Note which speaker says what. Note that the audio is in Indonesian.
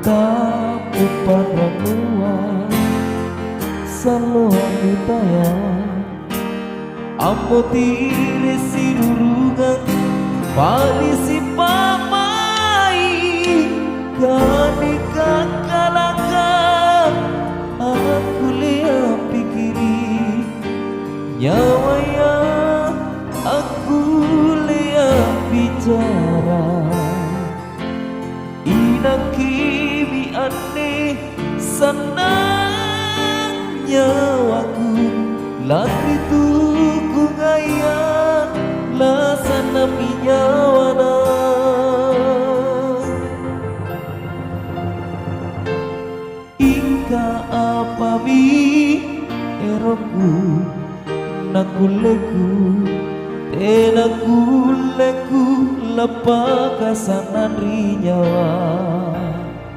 Speaker 1: Tapu padamuwa Saluhan utaya Ambo tiri sinurungan Palisi pamai Gani kakalaka Aku lihat pikiri Nyawa yang aku lihat bicara Inang kimi aneh senang nyawaku Latri tuku ngayang lasana minyawana Ika apa mi eroku nakuleku tenakuleku lepakasanan rinyawa